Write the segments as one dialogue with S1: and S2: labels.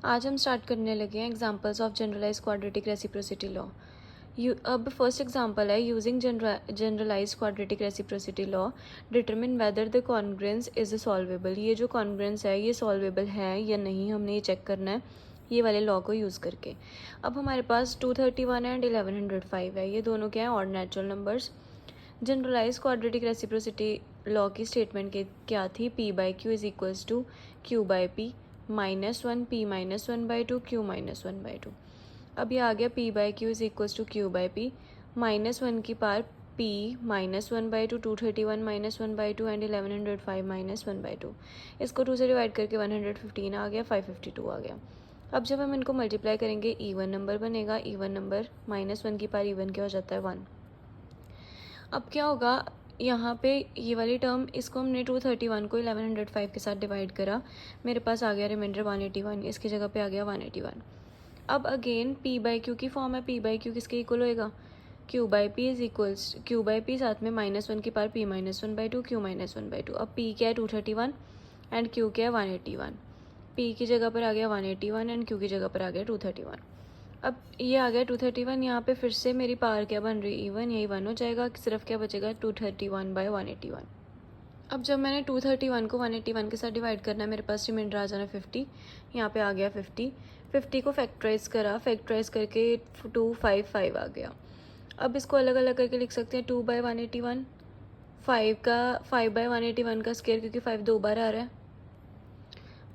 S1: आज हम स्टार्ट करने लगे हैं examples of generalize quadratic reciprocity law. अब फर्स्ट एग्जांपल है using generalize quadratic reciprocity law determine whether the congruence is solvable. ये जो कॉन्ग्रुएंस है ये सॉल्वेबल है या नहीं, हमने ये चेक करना है ये वाले लॉ को यूज़ करके। अब हमारे पास 231 एंड 1105 है, ये दोनों क्या है, odd natural numbers. Generalize quadratic reciprocity law की स्टेटमेंट क्या थी, P by Q is equals to Q by P -1 p -1/2 q -1/2। अब ये आ गया p by Q is equals to Q by P -1 की पार p -1/2 231 -1/2 एंड 1105 -1/2। इसको 2 से डिवाइड करके 115 आ गया, 552 आ गया। अब जब हम इनको मल्टीप्लाई करेंगे ईवन नंबर बनेगा, ईवन नंबर -1 की पार ईवन क्या हो जाता है 1। अब क्या होगा यहाँ पे ये वाली टर्म, इसको हमने 231 को 1105 के साथ डिवाइड करा, मेरे पास आ गया रिमाइंडर 181, इसकी जगह पे आ गया 181। अब अगेन p बाई क्यू की फॉर्म है, p बाई क्यू किसके इक्वल होएगा, q by P is equals q by P साथ में -1 की पार p -1/2 q -1/2। अब p क्या है 231 एंड q क्या है 181। p की जगह पर आ गया 181 एंड q की जगह पर आ गया 231। अब ये आ गया 231, यहाँ पे फिर से मेरी पावर क्या बन रही है इवन, यही 1 हो जाएगा, सिर्फ क्या बचेगा 231/181। अब जब मैंने 231 को 181 के साथ डिवाइड करना है, मेरे पास रिमाइंडर आ जाना 50, यहाँ पे आ गया 50 को फैक्टराइज करा, फैक्टराइज करके 255 आ गया। अब इसको अलग अलग करके लिख सकते हैं, 2/181, 5/181 का स्क्वायर, क्योंकि 5 दो बार आ रहा है।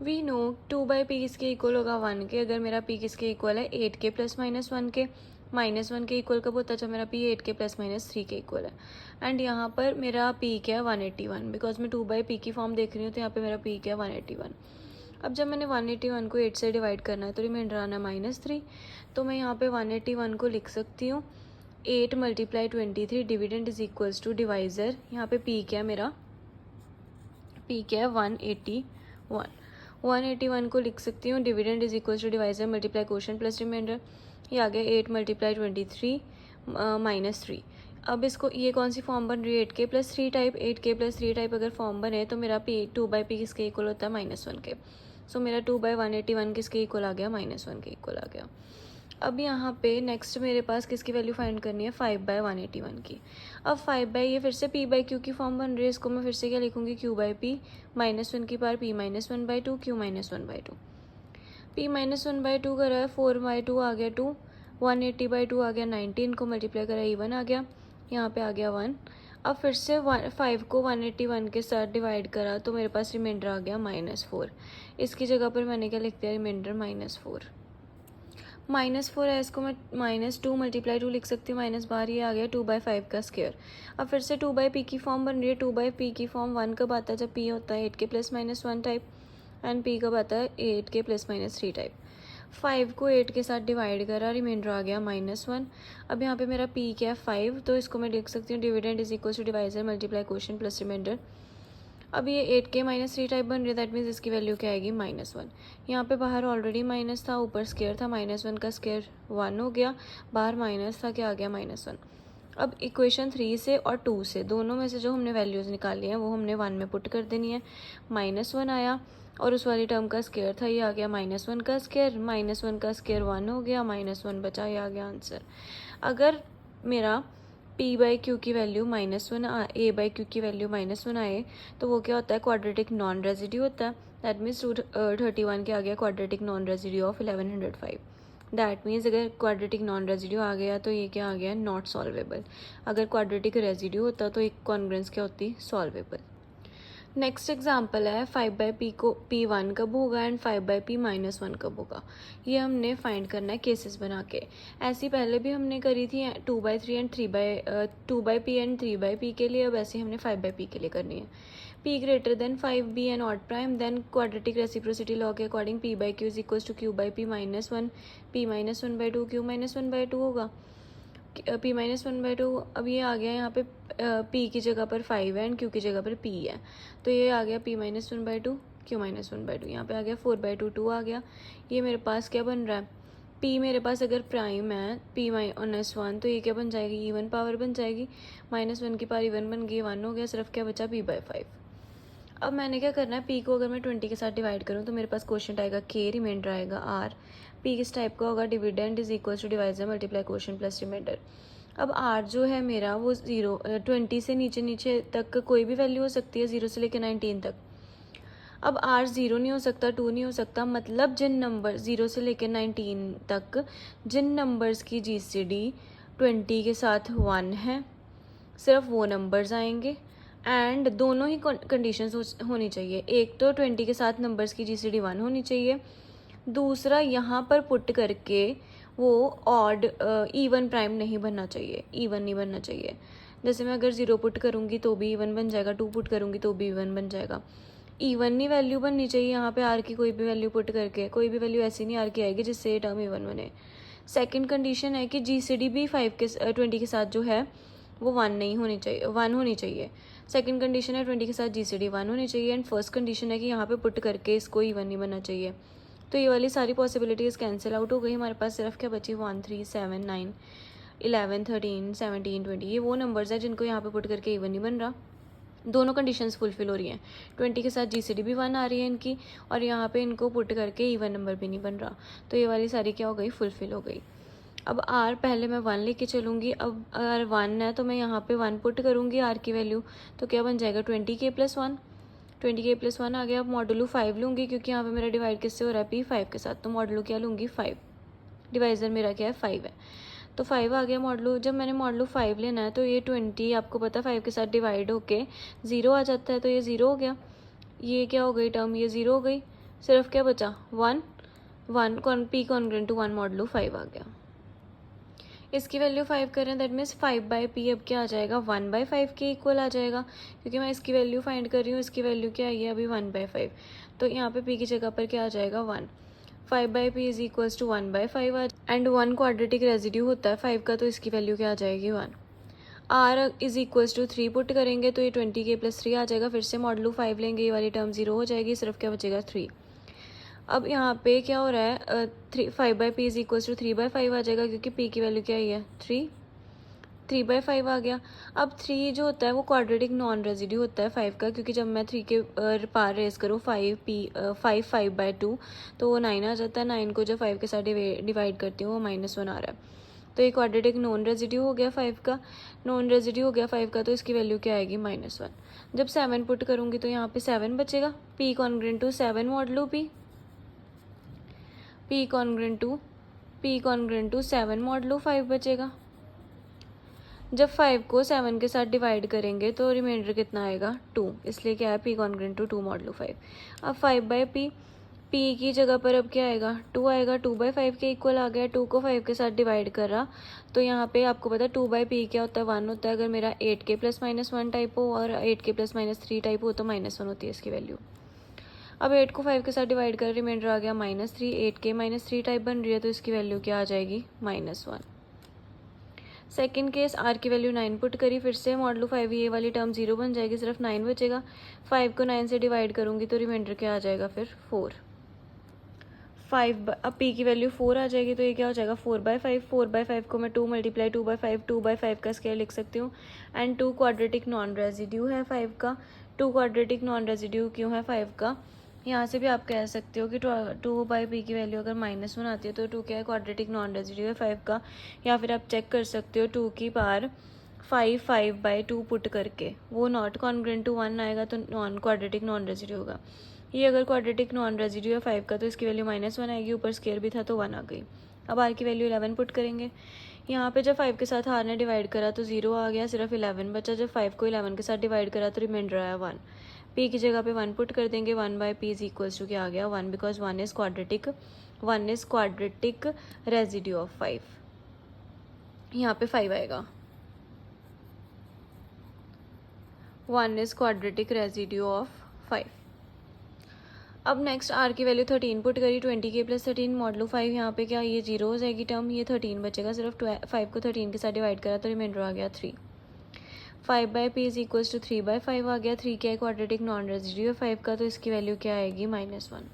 S1: वी नो 2/p किसके इक्वल होगा 1 के, अगर मेरा p किसके इक्वल है 8 के प्लस -1 के, -1 के इक्वल कब होता है जब मेरा p 8 के प्लस -3 के इक्वल है। एंड यहाँ पर मेरा p क्या है 181, बिकॉज मैं 2/p की फॉर्म देख रही हूँ, तो यहाँ पे मेरा p क्या है 181। अब जब मैंने 181 को 8 से डिवाइड करना है तो रिमाइंडर आना -3, तो मैं यहाँ पे 181 को लिख सकती हूँ 8 × 23 dividend is equals to divisor, यहाँ पे p क्या है मेरा, p क्या है 181 को लिख सकती हूँ dividend is equal to divisor multiply quotient plus remainder. ये आ गया 8 × 23 -3। अब इसको ये कौन सी फॉर्म बन रही है 8k + 3 टाइप, 8k + 3 टाइप अगर फॉर्म बने तो मेरा p 2/p किसके इक्वल होता है -1 के। सो मेरा 2/181 किसके इक्वल आ गया, -1 के इक्वल आ गया। अब यहाँ पे नेक्स्ट मेरे पास किसकी वैल्यू फाइंड करनी है 5/181 की। अब 5 ये फिर से p बाई क्यू की फॉर्म बन रही है, इसको मैं फिर से क्या लिखूँगी q बाई पी -1 की पार p -1/2 q -1/2। p -1/2 करा है 4/2 आ गया 2, 180/2 आ गया 19 को मल्टीप्लाई करा इवन आ गया, यहाँ पे आ गया 1। अब फिर से 5 को 181 के साथ डिवाइड करा तो मेरे पास रिमाइंडर आ गया -4। इसकी जगह पर मैंने क्या लिख दिया रिमाइंडर -4। -4 है, इसको मैं -2 × 2 लिख सकती हूँ, माइनस बाहर ये आ गया 2/5 का स्क्वायर। अब फिर से 2/p की फॉर्म बन रही है, 2/p की फॉर्म 1 कब आता है जब p होता है 8k + -1 टाइप, एंड p कब आता है 8k + -3 टाइप। 5 को 8 के साथ डिवाइड करा, रिमाइंडर आ गया -1। अब यहाँ पे मेरा p क्या है 5, तो इसको मैं लिख सकती हूँ dividend is equal to divisor multiply quotient plus remainder. अब ये 8k -3 टाइप बन रही है, दैट मीन्स इसकी वैल्यू क्या आएगी -1। यहाँ पे बाहर ऑलरेडी माइनस था, ऊपर स्क्वायर था, -1 का स्क्वायर 1 हो गया, बाहर माइनस था, क्या आ गया -1। अब इक्वेशन 3 से और 2 से दोनों में से जो हमने वैल्यूज़ निकाली हैं वो हमने 1 में पुट कर देनी है। -1 आया और उस वाली टर्म का स्क्वायर था, ये आ गया -1 का स्क्वायर, -1 का स्क्वायर 1 हो गया, -1 बचा, ये आ गया आंसर। अगर मेरा p बाई क्यू की वैल्यू -1 a बाई क्यू की वैल्यू -1 आए तो वो क्या होता है, क्वाड्रेटिक नॉन रेजिड्यू होता है। दैट मीन्स 231 के आ गया quadratic non residue of 1105। That means अगर क्वाड्रेटिक नॉन रेजिड्यू आ गया तो ये क्या आ गया, नॉट सॉल्वेबल। अगर क्वाड्रेटिक रेजिड्यू होता तो एक कॉन्ग्रुएंस क्या होती, सॉल्वेबल। नेक्स्ट एग्जाम्पल है 5/p को p1 कब होगा एंड 5/p -1 कब होगा, ये हमने फाइंड करना है केसेस बना के। ऐसी पहले भी हमने करी थी 2/3 एंड 2/p एंड 3/p के लिए, अब ऐसे हमने 5/p के लिए करनी है। p greater than 5b and odd prime, then quadratic reciprocity law के according p by Q is equal to q by p -1, p -1/2 q -1/2 होगा, p -1/2। अब ये आ गया यहाँ पे p की जगह पर 5 है एंड q की जगह पर p है, तो ये आ गया p -1/2 q -1/2। यहाँ पे आ गया 4/2 2 आ गया। ये मेरे पास क्या बन रहा है, p मेरे पास अगर प्राइम है p -1 तो ये क्या बन जाएगी, इवन पावर बन जाएगी, -1 की पावर इवन बन गई, 1 हो गया, सिर्फ क्या बचा p/5। अब मैंने क्या करना है, पी को अगर मैं 20 के साथ डिवाइड करूँ तो मेरे पास क्वोशिएंट आएगा के, रिमाइंडर आएगा आर। पी किस टाइप का होगा, dividend is equal to divisor multiply quotient plus remainder. अब आर जो है मेरा वो 20 से नीचे नीचे तक कोई भी वैल्यू हो सकती है, 0 से लेकर 19 तक। अब आर 0 नहीं हो सकता, 2 नहीं हो सकता, मतलब जिन नंबर 0 से लेकर 19 तक जिन नंबर्स की GCD 20 के साथ 1 है, सिर्फ वो नंबर्स आएंगे। एंड दोनों ही कंडीशंस होनी चाहिए, एक तो 20 के साथ नंबर्स की GCD 1 होनी चाहिए, दूसरा यहाँ पर पुट करके वो ऑड इवन प्राइम नहीं बनना चाहिए, इवन नहीं बनना चाहिए। जैसे मैं अगर 0 पुट करूँगी तो भी इवन बन जाएगा, 2 पुट करूँगी तो भी इवन बन जाएगा। इवन ही वैल्यू बननी चाहिए यहाँ पे आर की, कोई भी वैल्यू पुट करके, कोई भी वैल्यू ऐसी नहीं आर की आएगी जिससे ये टर्म इवन बने। सेकंड कंडीशन है कि GCD भी 20 के साथ जो है वो 1 नहीं होनी चाहिए, 1 होनी चाहिए। सेकंड कंडीशन है 20 के साथ GCD 1 होनी चाहिए। एंड फर्स्ट कंडीशन है कि यहाँ पे पुट करके इसको इवन नहीं बनना चाहिए। तो ये वाली सारी पॉसिबिलिटीज़ कैंसिल आउट हो गई, हमारे पास सिर्फ क्या बची 1 3 7 9 11 13 17 20। ये वो नंबर्स हैं जिनको यहाँ पे पुट करके इवन नहीं बन रहा। दोनों कंडीशंस फुलफिल हो रही हैं, 20 के साथ GCD भी 1 आ रही है इनकी, और यहाँ पे इनको पुट करके इवन नंबर भी नहीं बन रहा। तो ये वाली सारी क्या हो गई, फुलफिल हो गई। अब आर पहले मैं 1 लेके चलूँगी। अब अगर 1 है तो मैं यहाँ पे 1 पुट करूँगी आर की वैल्यू, तो क्या बन जाएगा 20k + 1। 20k + 1 आ गया। अब मॉडुलो 5 लूँगी क्योंकि यहाँ पे मेरा डिवाइड किससे हो रहा है, P5 के साथ, तो मॉडुलो क्या लूँगी 5। डिवाइज़र मेरा क्या है 5 है, तो 5 आ गया मॉडुलो। जब मैंने मॉडुलो 5 लेना है तो ये 20 आपको पता 5 के साथ डिवाइड होके 0 आ जाता है, तो ये 0 हो गया। ये क्या हो गई टर्म, ये 0 हो गई। सिर्फ क्या बचा 1, P कॉन्ग्रुएंट टू 1 मॉडुलो 5 आ गया। इसकी वैल्यू 5 करें, दैट मीन्स 5/P अब क्या आ जाएगा 1/5 के इक्वल आ जाएगा, क्योंकि मैं इसकी वैल्यू फाइंड कर रही हूँ। इसकी वैल्यू क्या आई है अभी 1/5, तो यहाँ पे P की जगह पर क्या आ जाएगा 1। 5/P is equals to 1/5 and 1 quadratic residue होता है 5 का, तो इसकी वैल्यू क्या आ जाएगी 1। R is equals to 3 put करेंगे तो ये 20k + 3 आ जाएगा। फिर से मॉडुलो 5 लेंगे, ये वाली टर्म 0 हो जाएगी, सिर्फ क्या बचेगा 3। अब यहाँ पे क्या हो रहा है 5/P इज इक्वल्स टू 3/5 आ जाएगा, क्योंकि P की वैल्यू क्या है 3, 3/5 आ गया। अब 3 जो होता है वो क्वाड्रेटिक नॉन रेजिड्यू होता है 5 का, क्योंकि जब मैं 3 के पार रेस करूँ 5/2 तो वो 9 आ जाता है। 9 को जब 5 के साथ डिवाइड करती हूँ वो -1 आ रहा है, तो ये क्वाड्रेटिक नॉन रेजिड्यू हो गया 5 का। नॉन रेजिड्यू हो गया 5 का, तो इसकी वैल्यू क्या आएगी -1। जब 7 पुट करूँगी तो यहाँ पे 7 बचेगा। P congruent to 7 modulo P congruent to 7 modulo 5 बचेगा। जब 5 को 7 के साथ डिवाइड करेंगे तो रिमाइंडर कितना आएगा 2, इसलिए क्या है P कॉन्ग्रुएंट टू 2 मॉडुलो 5। अब 5/P, P की जगह पर अब क्या आएगा 2 आएगा, 2/5 के इक्वल आ गया। 2 को 5 के साथ डिवाइड कर रहा, तो यहाँ पे आपको पता है 2/P क्या होता है 1 होता है। अगर मेरा 8k + -1 टाइप हो और 8k + -3 टाइप हो तो -1 होती है इसकी वैल्यू। अब 8 को 5 के साथ डिवाइड कर, रिमाइंडर आ गया -3, 8k - 3 टाइप बन रही है, तो इसकी वैल्यू क्या आ जाएगी -1। सेकेंड केस आर की वैल्यू 9 पुट करी, फिर से मॉडुलो 5, ये वाली टर्म 0 बन जाएगी, सिर्फ 9 बचेगा। 5 को 9 से डिवाइड करूँगी तो रिमाइंडर क्या आ जाएगा फिर 4। 5 अब P की वैल्यू 4 आ जाएगी, तो ये क्या हो जाएगा 4/5। 4/5 को मैं 2 × 2/5, 2/5 का स्क्वायर लिख सकती हूँ। एंड 2 क्वाड्रेटिक नॉन रेजिड्यू है 5 का। 2 क्वाड्रेटिक नॉन रेजिड्यू क्यों है 5 का, यहाँ से भी आप कह सकते हो कि 2/P की वैल्यू अगर -1 आती है तो 2 क्या है क्वाड्रेटिक नॉन रेजिड्यू है 5 का। या फिर आप चेक कर सकते हो 2 की पावर 5/2 पुट करके, वो नॉट कॉन्ग्रुएंट टू 1 आएगा, तो नॉन क्वाड्रेटिक नॉन रेजिड्यू होगा। ये अगर क्वाड्रेटिक नॉन रेजिड्यू है 5 का तो इसकी वैल्यू -1 आएगी, ऊपर स्क्वायर भी था तो 1 आ गई। अब आर की वैल्यू 11 पुट करेंगे। यहाँ पे जब 5 के साथ आर ने डिवाइड करा तो 0 आ गया, सिर्फ 11 बचा। जब 5 को 11 के साथ डिवाइड करा तो रिमाइंडर आया 1। P की जगह पे 1 पुट कर देंगे। 1/P इज इक्वल्स टू क्या आ गया 1, because 1 is quadratic residue of 5। यहाँ पे 5 आएगा, 1 इज क्वाड्रेटिक रेजिड्यू ऑफ 5। अब नेक्स्ट आर की वैल्यू 13 पुट करी, 20k + 13 मॉडुलो 5। यहाँ पे क्या ये 0 हो जाएगी टर्म, ये 13 बचेगा, सिर्फ 5 को 13 के साथ डिवाइड करा तो रिमाइंडर आ गया 3। 5/P इज इक्वल्स टू 3/5 आ गया। 3 क्या है क्वाड्रेटिक नॉन रेजिड्यू है 5 का, तो इसकी वैल्यू क्या आएगी -1।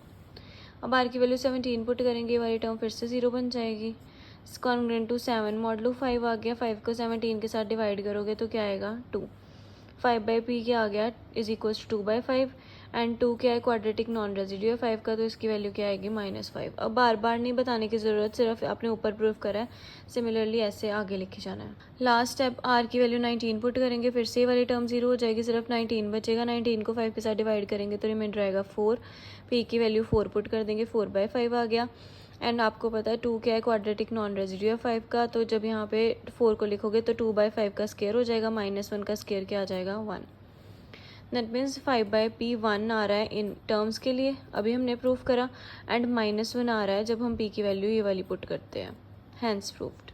S1: अब आर की वैल्यू 17 पुट करेंगे, ये वाली टर्म फिर से 0 बन जाएगी। कॉन्ग्रुएंट टू 7 मॉडुलो 5 आ गया। 5 को 17 के साथ डिवाइड करोगे तो क्या आएगा 2। 5/P क्या आ गया इज इक्वल्स टू 2/5। एंड 2 क्या है, क्वाड्रेटिक नॉन रेजिड्यू है 5 का, तो इसकी वैल्यू क्या आएगी -5। अब बार बार नहीं बताने की ज़रूरत, सिर्फ आपने ऊपर प्रूव करा है, सिमिलरली ऐसे आगे लिखे जाना है। लास्ट स्टेप, r की वैल्यू 19 पुट करेंगे, फिर से वाली टर्म 0 हो जाएगी, सिर्फ 19 बचेगा। 19 को 5 के साथ डिवाइड करेंगे तो रिमाइंडर आएगा 4। p की वैल्यू 4 पुट कर देंगे, 4/5 आ गया। एंड आपको पता है 2 क्या है, क्वाड्रेटिक नॉन रेजिड्यू है 5 का, तो जब यहाँ पे 4 को लिखोगे तो 2/5 का स्क्वायर हो जाएगा, -1 का स्क्वायर क्या आ जाएगा, 1। दैट मीन्स 5/p 1 आ रहा है इन टर्म्स के लिए, अभी हमने प्रूफ करा, एंड -1 आ रहा है जब हम p की वैल्यू ये वाली पुट करते हैं, हैंस प्रूफ्ड।